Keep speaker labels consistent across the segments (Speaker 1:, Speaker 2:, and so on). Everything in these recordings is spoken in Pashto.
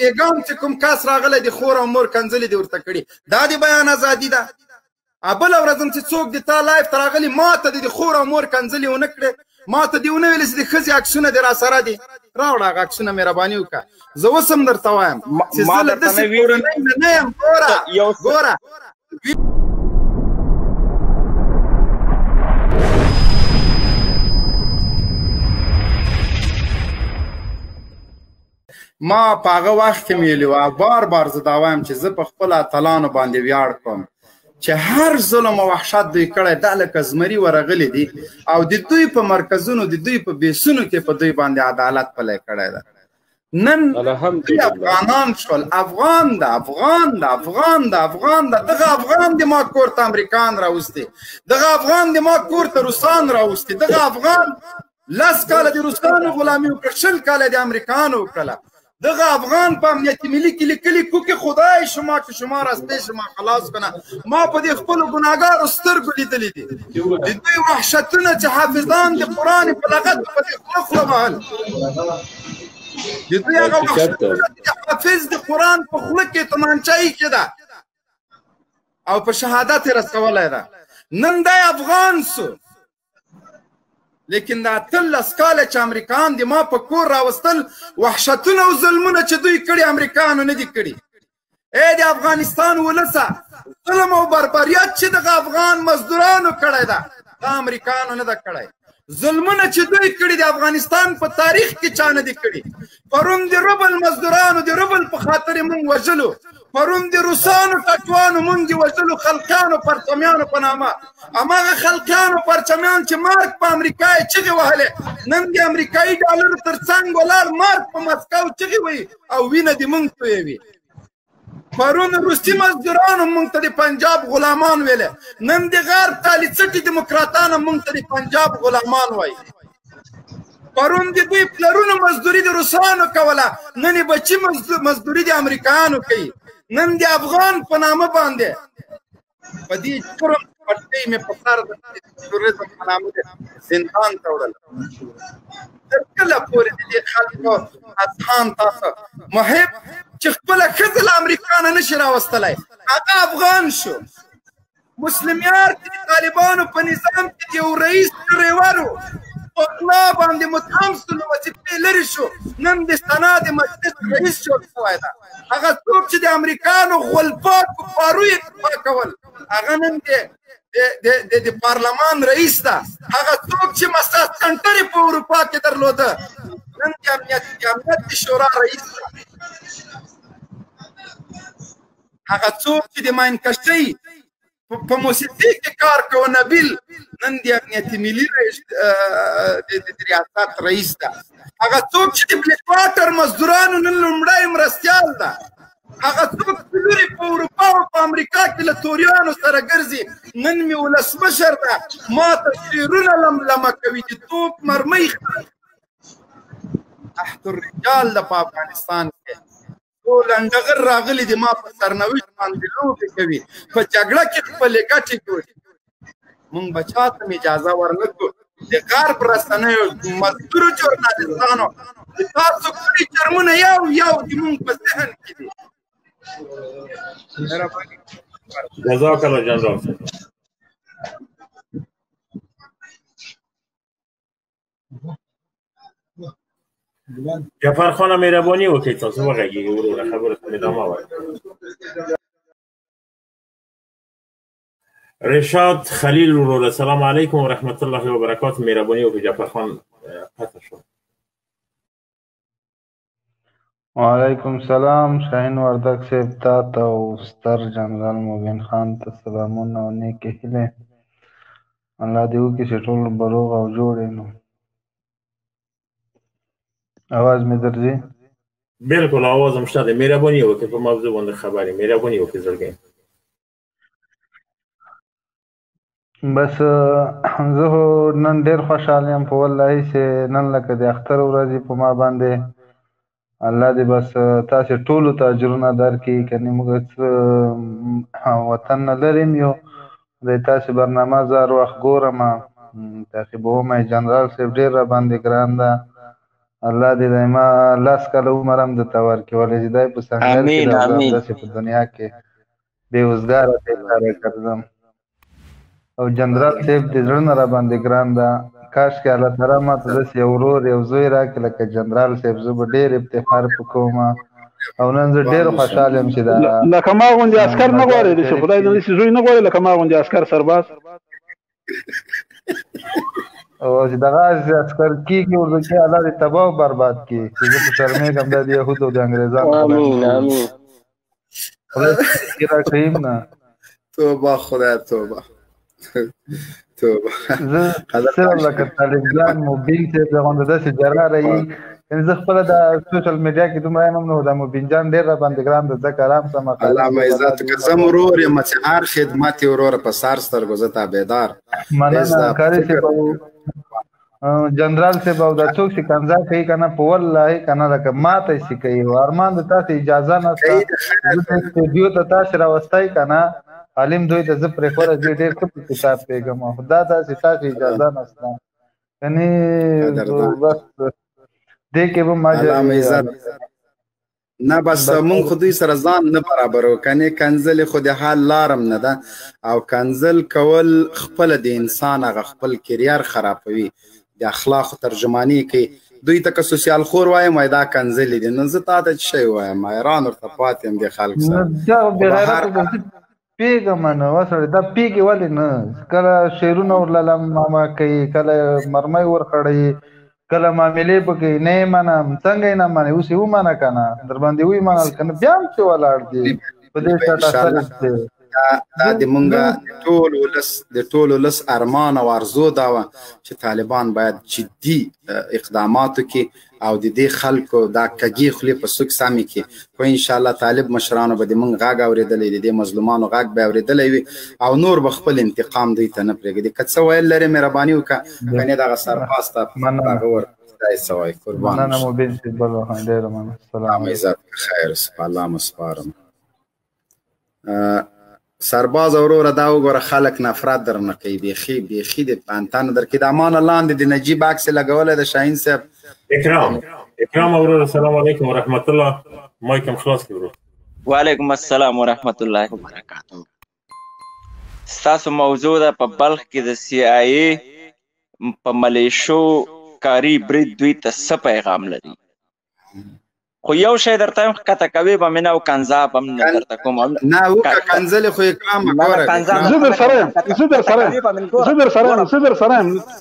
Speaker 1: پیغام چې کوم کس راغلی د خور او مور کنځلې دې ورته کړي دا د بیان ازادي ده. بله ورځ هم چې څوک د تا لایف ته راغلي ما ته د خور او مور کنځلې ونه کړې، ما ته دې ونه ویلې چې د ښځې عکسونه دې راسره دي، راوړه هغه عکسونه مهرباني وکړه. زه اوس هم درته وایم چې زه له داسې کورنۍ نه یم. ګوره ما په هغه وخت کې ویلي وه، بار بار زه دا وایم چې زه په خپلو اتلانو باندې ویاړ کوم چې هر ظلم او وحشت دوی کړی دا لکه زمري ورغلي دي او د دوی په مرکزونو د دوی په بیسونو کې په دوی باندې عدالت پلی کړی ده. نن دوی افغانان شول، افغان ده افغان ده افغان ده افغان ده. دغه افغان د ما کور ته امریکان راوستي، دغه افغان د ما کور ته روسان راوستي، دغه افغان 10 کاله د روسانو غلامي وکړه، 20 کاله د امریکانو وکړله. دغه افغان په امنیت ملي کې لیکلي کوکې خدای شما که شما راستی شما خلاص کنه. ما په دې خپلو ګناهګارو سترګو لیدلي دي د دوی وحشتونه چې حافظان د قرآن په لغت په دې خوله خوله وهل، د دوی هغه وحشتونه چې حافظ د قرآن په خوله کې تمانچه ایښې ده او په شهادت یې رسولی ده. نن دی افغان سو، لیکن دا 13 کاله چې امریکایان د ما په کور راوستل وحشتونه او ظلمونه چې دوی کړي امریکایانو نه دي کړي. ای د افغانستان ولسه ظلم او بربریت چې دغه افغان مزدورانو کړی ده دا امریکایانو نه ده کړی. ظلمونه چې دوی کړي د افغانستان په تاریخ کې چا نه دي کړي. پرون د ربل مزدورانو د ربل په خاطر یې مونږ وژلو، پرون د روسانو ټکوانو مونږ یې وژلو خلقیانو پرچمیانو په نامه. هماغه خلقیانو پرچمیان چې مارک په امریکا یې چغې وهلې، نن د امریکایي ډالرو تر څنګ ولاړ مارک په مسکو چغې وهي او وینه دې مونږ تویوي. پرون روسي مزدورانو مونږ ته د پنجاب غلامان ویلې، نن د غرب تالي څټي دیموکراتانو مونږ ته د پنجاب غلامان وایي. پرون د دوی پلرونو مزدوري د روسانو کوله، نن یې بچي مزدوري د امریکایانو کوي. نن د افغان په نامه باندې په دې جرم پټۍ مې په سر د تروریزم په نامه زندان ته وړل. تر کله پورې د دې خلکو اذهان تاسو محب چې خپله ښځه له امریکا نه نشي راوستلی هغه افغان شو. مسلم یار چې د طالبانو په نظام کې د یو رئیس ډریور و په غلا باندې متهم سو، له وظیفې لرې شو، نن د سنا د مجلس رئیس جوړ شوی ده. هغه څوک چې د امریکایانو غلپاک کفارو یې دفاع کول هغه نن د پارلمان رئیس ده. هغه څوک چې مساس سنټر یې په اروپا کې درلوده نن د امنیت د شورا رئیس ده. هغه څوک چې د ماینکشتۍ په موسیقي کې کار کوه نبیل نن د امنیت ملي د ریاست رئیس ده. هغه څوک چې د بلیک واټر مزدورانو نن لومړی مرستیال ده. هغه څوک چې لورې په اروپا او په امریکا کې له توریانو سره ګرځي نن مې ولسمشر ده ما ته شعرونه لملمه کوي د توپ مرمۍ تحت الرجال ده په افغانستان کې. ټول لنډغر راغلي دي ما په سرنوشت باندې لوبې کوي، په جګړه کې خپلې ګټې ګوري. موږ به چاته اجازه ورنکړو د غرب رسنیو مزدورو ژورنالستانو د تاسو کړي جرمونه یو د موږ په ذهن کې دي.
Speaker 2: جزاک الله جنرال. جعفر خان مهرباني وکړئ تاسو وغږیږئ وروره خبرو ته ادامه ورکړئ. رشاد خلیل وروره السلام علیکم و رحمت الله و برکاته. مهرباني وکړئ جعفر خان قطع شو.
Speaker 3: وعلیکم السلام شاهین وردک صاحب ته او ستر جنرال مبین خان ته سلامونه او نیکې هیلې. الله دې وکړي چې ټول به روغ او جوړ نو. आवाज में درځي؟
Speaker 2: بالکل आवाज هم شته. مهرباني وکړئ په موضوع باندې خبرې مهرباني وکړئ زړګی.
Speaker 3: بس زه نن ډېر خوشحاله یم په والله چې نن لکه د اختر ورځې په ما باندې الله دې بس تاسې ټولو ته اجرونه درکړي. کنې موږ وطن نه لرې یو د تاسې برنامه زه هر وخت ګورم تعقیبوم. جنرال صاحب ډېر راباندې ګران ده الله دې دایما 10 کاله عمر هم درته ورکړي ولې چې دی په سنګر کې دی او زه همداسې په دنیا کې بېوزګاره بېکاره ګرځم او جنرال صاحب د زړه نه راباندې ګران ده کاشکې الله تعالی ماته داسې یو ورور یو زوی راکړي لکه جنرال صاحب زه به ډېر افتخار په کوم او نن زه ډېر خوشحاله یم چې دا
Speaker 4: لکه ما غوندې عسکر نه غواړې داسې خدای دې داسې زوی نه غواړې لکه ما غوندې عسکر سرباز
Speaker 3: او چې دغه عسکر کېږي ورته کې الله دې تباه او برباد کړي چې زه په شرمېږم دا د یهودو او د انګرېزانو
Speaker 5: آمین آمین
Speaker 3: خدای دې راکړي نه
Speaker 1: توبه خدای توبه توبه
Speaker 3: زه صرف لکه طالبان مبین صاحب د غونډه داسې جلا رهي یعنې زه خپله د سوشل میډیا کې دومره یم هم نو د مبین جان ډېر راباندې ګران ده ځکه ارام سم
Speaker 1: علامه عزت که زه ورور یم چې هر خدمت یې وروره په سر سترګو زه تابعدار
Speaker 3: مننه کاري صاحب جنرال صاحب او دا څوک چې کنځا کوي که نه په والله که نه لکه ماته یې کوي او ارمان د تاسې اجازه نشته زه د سټوډیو ته تاسې راوستی که نه عالم دوی ته زه پرېښوده چې ډېر ښه په کتاب پوهېږم خو دا داسې تاسې اجازه نشته یعنې بس دې کې به ما
Speaker 1: نه بس مونږ خو دوی سره ځان نه برابرو کنې کنځلې خو د حال لارم نه ده او کنځل کول خپله د انسان هغه خپل کریر خرابوي د اخلاقو ترجماني کوي دوی ته که سوسیال خور وایم وای دا کنځلې دي نو زه تا ته څه شی وایم حیران ورته پاتې یم د خلک سره
Speaker 3: پیږم نه وسړی دا پیږي ولې نه کله شعرونه ورله ماما کوي کله مرمۍ ورخړوي کله معاملې پکې نه یې منم څنګه یې نه منې اوس یې ومنه که نه در باندې ومنل که نه بیا هم چې ولاړ دي په دې سټ اثر دی
Speaker 1: دا د مونږ د ټول ولس ارمان او ارزو دا وه چې طالبان باید جدي اقدامات وکړي او د دې خلکو دا کږې خولې په سوک سمې کړي خو انشاءالله طالب مشرانو به د مونږ غږ اورېدلی د دې مظلومانو غږ به اورېدلی وي او نور به خپل انتقام دوی ته نه پرېږدي که څه ویل لرې مهرباني وکړه کنې دغه سرپاس ته هغه ورخدای څه وایي قربان
Speaker 3: مننه مبین صاحب بل وخت ډېره مننه سلام
Speaker 1: عزت خیر په الله مو سپارم سرباز وروره دا وګوره خلک نفرت درنه کوي بیخي بیخي د پانتانو در کې د امان لاندې د نجیب عکس لګولی د شاهین صاحب
Speaker 2: اکرام وروره السلام علیکم ورحمت الله مایک هم خلاص کړو
Speaker 5: وعلیکم السلام ورحمت الله وبرکاته ستاسو موضوع ده په بلخ کې د CIA په ملیشو کاري برید دوی ته څه پیغام لري خو یو شی درته هم ښکته کوي به مې نه او کنځا به هم نه درته کوم
Speaker 1: نه وکړه کنځلې خو اکرام ګوره
Speaker 4: زه در سره یم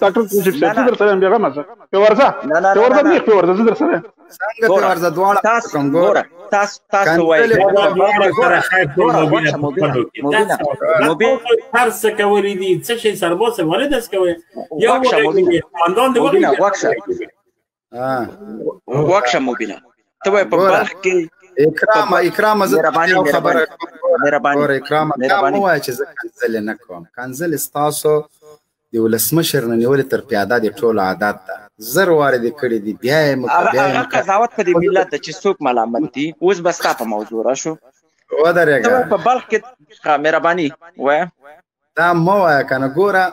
Speaker 4: ډاکټر نجیب صاحب زه در سره یم بېغمه شه پې ورځه نیغ پې ورځه زه در سره یم
Speaker 1: څنګه پې ورځه دواړه کوم ګوره
Speaker 5: تاسو وایي
Speaker 2: هر څه کولی دي څه شی سرباز صاحب ولې داسې کوئ یو قمندان دې
Speaker 5: وکشه مبینه ته وایې په بلخ کې
Speaker 1: اکرام زه یو خبره ګوره اکرام دا مه وایه چې زه کنځلې نه کوم کنځلې ستاسو د ولسمشر نه نیولې تر پیاده د ټولو عادت ده زر وارې دې کړي دي بیا یې
Speaker 5: هغه قضاوت په دې ملت ده چې څوک ملامت دي اوس به ستا په موضوع راشو
Speaker 1: ودرېږه
Speaker 5: په بلخ کې مهرباني وایه
Speaker 1: دا مه وایه که نه ګوره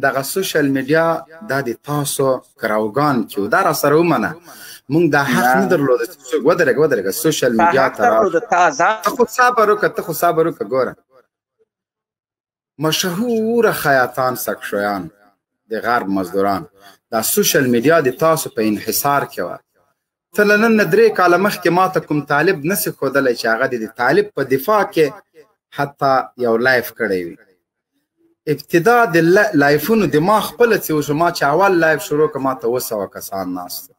Speaker 1: دغه سوشل میډیا دا د تاسو کراوګان چې دا را سره ومنه مونږ دا حق نه درلوده ودرېږه سوشل میډیا ته ته خو صبر وکړه ګوره مشهوره خیاطان سکشویان د غرب مزدوران دا سوشل میډیا د تاسو په انحصار کې وه ته له نن نه 3 کاله مخکې ماته کوم طالب نسي ښودلی چې هغه د طالب په دفاع کې حتی یو لایف کړی وي ابتدا د لایفونو د ما خپله چې وشو ما چې اول لایف شروع که ما ته 200 کسان ناست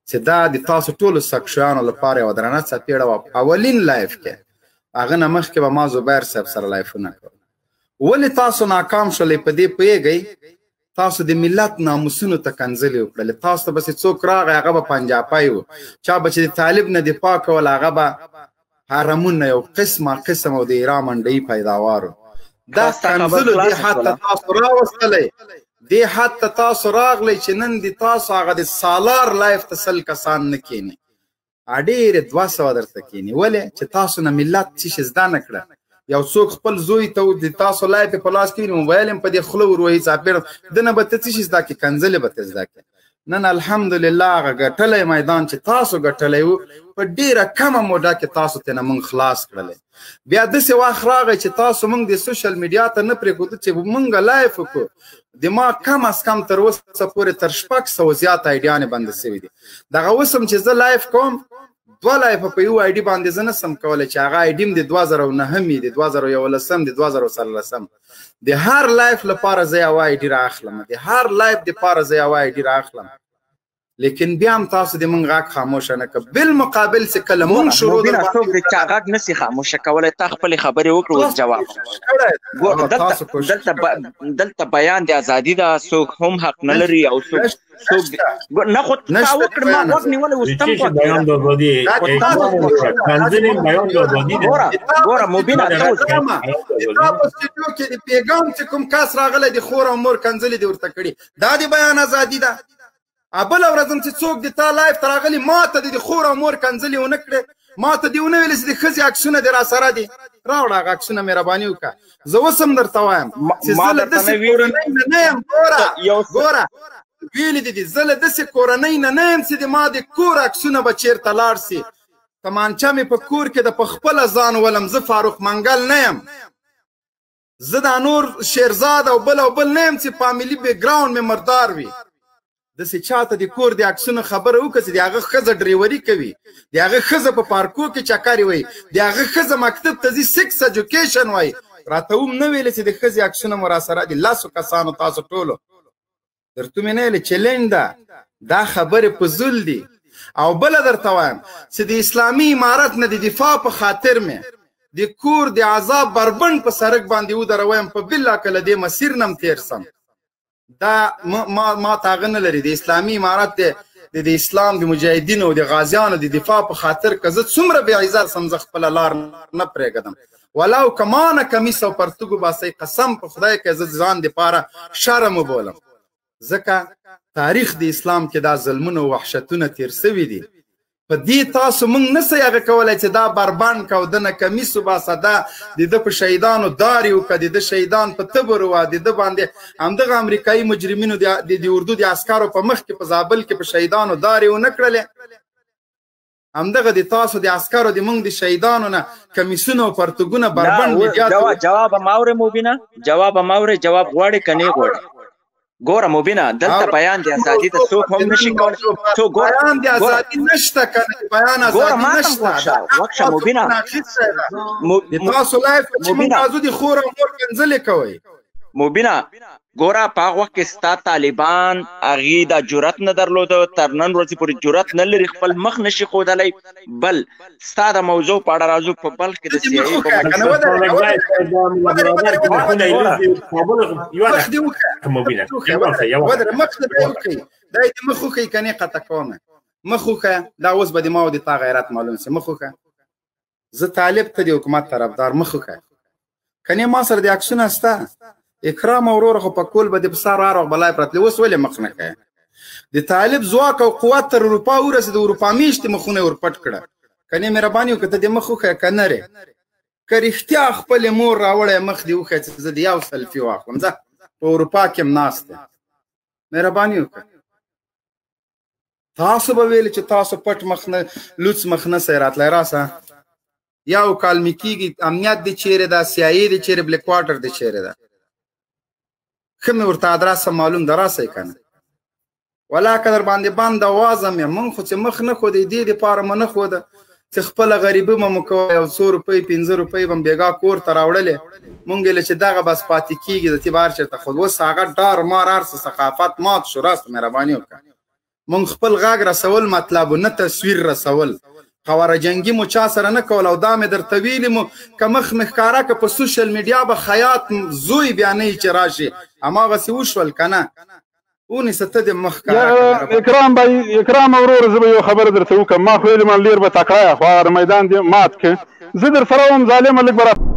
Speaker 1: چې دا د تاسو ټولو سکشیانو لپاره یوه درنه څپېړه وه اولین لایف کې هغه نه مخکې به ما زبیر صاحب سره لایفونه کول ولې تاسو ناکام شولئ په دې پوهېږئ تاسو د ملت ناموسونو ته کنځلې وکړلې تاسو ته بسې څوک راغی هغه به پنجاپی و چا به چې د طالب نه دفاع کول هغه به حرمونه یو قسم او د ایران منډۍ پیداوار دا کنځلو دې حد ته تاسو راوستلی دې حد ته تاسو راغلی چې نن د تاسو هغه د سالار لایف ته 100 کسان نه کښېني ډېرې 200 درته کښېني ولې چې تاسو نه ملت څه شي زده نه کړه یو څوک خپل زوی ته د تاسو لایف په لاس کې موبایل هم په دې خوله ور وهي څاپېړه ده نه به ته څه شي زده کړې کنځلې به ته زده کړې نن الحمدلله هغه ګټلی میدان چې تاسو ګټلی وو په ډیره کمه موده کې تاسو ترنه موږ خلاص کړلی. بیا داسې وخت راغی چې تاسو موږ د سوشل میډیا ته نه پرېښودو چې موږ لایف وکړو. د ما کم از کم تر اوسه پورې تر 600 زیات آیډیانې بندې سوي دي. دغه اوس هم چې زه لایف کوم 2 لایفه په یو آیډي باندې زه نسم کولی چې هغه آیډي م د 2009 د 2011 د 2013 د هر لایف لپاره زه یو آیډي رااخلم، د هر لایف دپاره زه یو آیډي رااخلم. لیکن بیا هم تاسو د موږ غږ خاموشه نه کړه. بالمقابل چې کله موږ شروع
Speaker 5: څوک د چا غږ نسي خاموشه کولی، تا خپلې خبرې وکړو اوس جواب. دلته بیان د ازادي ده، څوک هم حق نه لري او څوک نه خو تا وکړ ما غوږ نیولی اوس تم ګوره مبینه
Speaker 1: ستا په سټډیو کې د پیغام چې کوم کس راغلی د خور او مور کنځلې دې ورته کړي، دا د بیان ازادي ده. بله ورځ هم چې څوک د تا لایف ته راغلي ما ته د خور او مور کنځلې ونه کړې، ما ته دې ونه ویلې چې د ښځې عکسونه دې راسره دي، راوړه هغه عکسونه مهرباني وکړه. زه اوس هم درته وایم چې زه له داسې کورنۍ نه یم. ګوره ویلي دي دي زه له داسې کورنۍ نه یم چې د ما د کور عکسونه به چېرته لاړ سي. تمانچه مې په کور کې د په خپله ځان ولم. زه فاروق منګل نه یم، زه دا نور شیرزاد او بل نه یم چې فامیلي بیکګراونډ مې مردار وي. داسې چاته د کور د عکسونو خبره وکړه چې د هغه ښځه ډریوري کوي، د هغه ښځه په پارکو کې چکرې وایي، د هغه ښځه مکتب ته ځي 6 ایجوکیشن وایي، راته هم نه ویلې چې د ښځې عکسونه مو راسره دي. 10 کسانو تاسو ټولو درته مې نه ویلې چیلنج ده، دا خبرې فضول دي. او بله درته وایم چې د اسلامي امارت نه د دفاع په خاطر مې د کور د عذاب بربند په سړک باندې ودرویم، په بالله که له دې مسیر نه م تېر سم. دا ما ته هغه نه لري. د اسلامي امارت د اسلام د مجاهدینو او د غازیانو د دفاع په خاطر که زه څومره بې عزت سم زه خپله لار نه پرېږدم. ولو که مانه کمیس او پرتوګ وباسئ، قسم په خدای که زه ځان دپاره شرم وبولم. ځکه تاریخ د اسلام کې دا ظلمونه او وحشتونه تیر سوي دي. په دې تاسو موږ نسئ هغه کولی چې دا بربند که او دنه کمیس وباسه، دا د ده په شهیدانو دارې وکړه، د ده شهیدان په تبر وه، د ده باندې همدغه امریکایي مجرمینو د اردو د عسکرو په مخ کې په زابل کې په شهیدانو دارې ونه کړلې. همدغه د تاسو د عسکرو د موږ د شهیدانو نه کمیسونه او پرتوګونه بربند میډیا
Speaker 5: جواب هم اورې مبینه، جواب هم اورې، جواب غواړې که نه غواړې. ګوره مبینه دلته بیان د ازادي ته څوک هم نشي کولی.
Speaker 1: بیان د ازادي نشته کنه، بیان ازادي نشته.
Speaker 5: وکشه مبینه
Speaker 1: تاسو لایف چې موږ تاسو د خور او مور کنځلې کوئ.
Speaker 5: مبینه ګوره په هغه وخت کې ستا طالبان هغې دا جرأت نه درلوده، تر نن ورځې پورې جرأت نه لري، خپل مخ نشي ښودلی. بل ستا د موضوع په اړه راځو. په بلخ کې د سیاسي
Speaker 1: مخ وښیي که نه قطع کومه مخ وښیه. دا اوس به د ما او د تا غیرت معلوم سي. مخ وښیه زه طالب ته د حکومت طرفدار، مخ وښیه. که نه ما سره د عکسونه شته، اکرام او وروره خو په کول به د په سر راروغ بلای پرتلی. اوس ولې مخ نه کوې؟ د طالب ځواک او قوت تر اروپا ورسېد، اروپا میشتې مخونه یې ورپټ کړه. که نه مهرباني وکړه ته دې مخ وښیه، که نه رې که رښتیا خپلې مور راوړی مخ دې وښیه چې زه د یو سلفي واخلم. ځه په اروپا کې هم ناست دی، مهرباني وکړه. تاسو به ویلې چې تاسو پټ مخ نه لوڅ مخ نه سئ راتلی. راسه یو کال مې کېږي، امنیت دې چیرې ده، سیایي دې چیرې، بلیک واټر دې چیرې ده، ښه مې ورته ادرس معلوم ده، راسئ که نه. ولا که در باندې بند اوازه مې موږ خو چې مخ نه ښودی، دې دپاره مو نه ښوده چې خپله غریبي به مو کوه، یو 100 روپۍ 15 روپۍ به م بېګا کور ته راوړلې، مونږ ویله چې دغه بس پاتې کېږي د تې به هر چېرته خود. اوس هغه ډار مار هر څه ثقافت مات شو. راست مهرباني وکړه مونږ خپل غږ رسول مطلب نه تصویر رسول. قواره جنګي مو چا سره نه کول. او دا مې درته ویلي مو که مخ مې ښکاره که په سوشل میډیا به خیاط زوی بیا نه یي چې راشي، هماغسې وشول که نه ونیسه ته دې مخ ښکاره.
Speaker 4: اکرام وروره زه به یو خبره درته وکړم. ما خو ویلې لیر به تکړه خو هغه میدان دې مات کړې. زه در سره وم ظالمه لږ به